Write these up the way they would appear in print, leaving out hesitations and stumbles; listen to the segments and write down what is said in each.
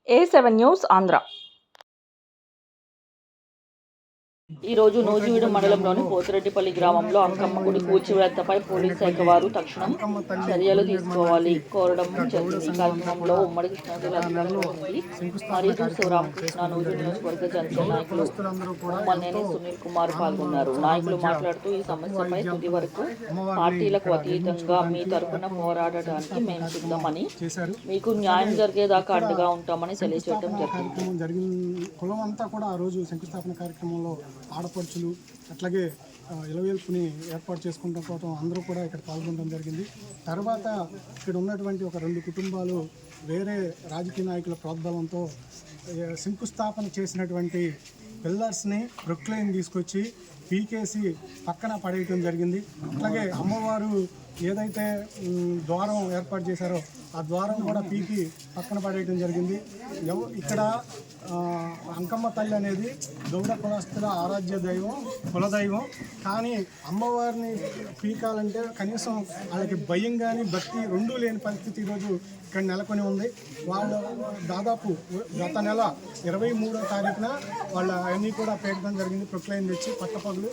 A7 news Andhra. ఈ రోజు నూజివీడు మండలంలోని పోతిరెడ్డిపల్లి గ్రామంలో అంకమ్మ గుడి కూల్చివేతపై పోలీస్ శాఖ వారు తక్షణం చర్యలు తీసుకోవాలి కోరడం జరిగింది. ఈ కార్యక్రమంలో ఉమ్మడి కృష్ణా జిల్లా మరియు శివరామకృష్ణ నూజివీడు నియోజకవర్గ జనసేన నాయకులు మల్లేని సునీల్ కుమార్ పాల్గొన్నారు. నాయకులు మాట్లాడుతూ ఈ సమస్యపై తుది వరకు పార్టీలకు అతీతంగా మీ తరఫున పోరాడటానికి మేము సిద్ధమని, మీకు న్యాయం జరిగేదాకా అండగా ఉంటామని తెలియజేయడం జరిగింది. కులం అంతా కూడా ఆ రోజు శంకుస్థాపన కార్యక్రమంలో ఆడపడుచులు అట్లాగే ఇలవేల్పుని ఏర్పాటు చేసుకుంటాం కోసం అందరూ కూడా ఇక్కడ పాల్గొనడం జరిగింది. తర్వాత ఇక్కడ ఉన్నటువంటి ఒక 2 కుటుంబాలు వేరే రాజకీయ నాయకుల ప్రోద్బలంతో శంకుస్థాపన చేసినటువంటి పిల్లర్స్ని ప్రొక్లైన్ తీసుకొచ్చి పీకేసి పక్కన పడేయటం జరిగింది. అట్లాగే అమ్మవారు ఏదైతే ద్వారం ఏర్పాటు చేశారో ఆ ద్వారం కూడా పీకి పక్కన పడేయటం జరిగింది. ఇక్కడ అంకమ్మ తల్లి అనేది గౌడ కులస్తుల ఆరాధ్య దైవం, కులదైవం. కానీ అమ్మవారిని పీకాలంటే కనీసం వాళ్ళకి భయం కానీ భక్తి రెండూ లేని పరిస్థితి ఈరోజు ఇక్కడ నెలకొని ఉంది. వాళ్ళు దాదాపు గత నెల 23వ తారీఖున వాళ్ళ అన్నీ కూడా పేర్చడం జరిగింది. ప్రొక్లైన్ తెచ్చి పట్టపగలు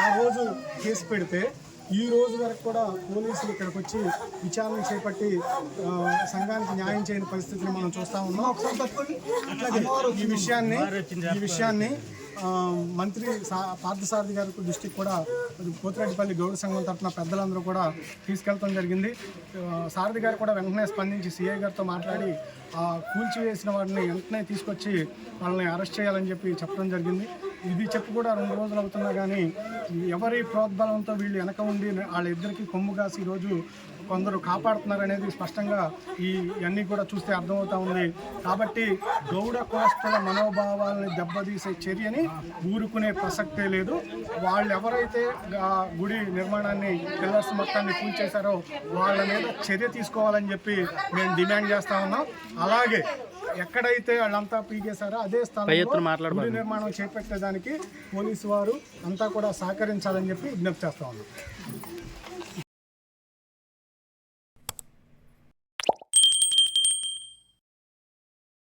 ఆ రోజు కేసు పెడితే ఈ రోజు వరకు కూడా పోలీసులు ఇక్కడికి వచ్చి విచారణ చేపట్టి సంఘానికి న్యాయం చేయని పరిస్థితిని మనం చూస్తూ ఉన్నాం. అట్లాగే ఈ విషయాన్ని మంత్రి పార్థసారథి గారి దృష్టికి కూడా పోతిరెడ్డిపల్లి గౌడ సంఘం తరఫున పెద్దలందరూ కూడా తీసుకెళ్లడం జరిగింది. సారథి గారు కూడా వెంటనే స్పందించి సిఐ గారితో మాట్లాడి కూల్చివేసిన వాడిని వెంటనే తీసుకొచ్చి వాళ్ళని అరెస్ట్ చేయాలని చెప్పడం జరిగింది. ఇది చెప్పి కూడా 2 రోజులు అవుతున్నా కానీ ఎవరి ప్రోద్బలంతో వీళ్ళు వెనక ఉండి వాళ్ళిద్దరికీ కొమ్ము కాసి ఈరోజు కొందరు కాపాడుతున్నారనేది స్పష్టంగా ఇవన్నీ కూడా చూస్తే అర్థమవుతూ ఉంది. కాబట్టి గౌడ కులస్తుల మనోభావాలని దెబ్బతీసే చర్యని ఊరుకునే ప్రసక్తే లేదు. వాళ్ళు ఎవరైతే గుడి నిర్మాణాన్ని పిల్లర్స్ మొత్తాన్ని కూల్చేశారో వాళ్ళ మీద చర్య తీసుకోవాలని చెప్పి మేము డిమాండ్ చేస్తూ ఉన్నాం. అలాగే ఎక్కడైతే వాళ్ళంతా పీకేశారో అదే స్థలంలో గుడి నిర్మాణం చేపట్టేదానికి పోలీసు వారు అంతా కూడా సహకరించాలని చెప్పి విజ్ఞప్తి చేస్తూ ఉన్నాం.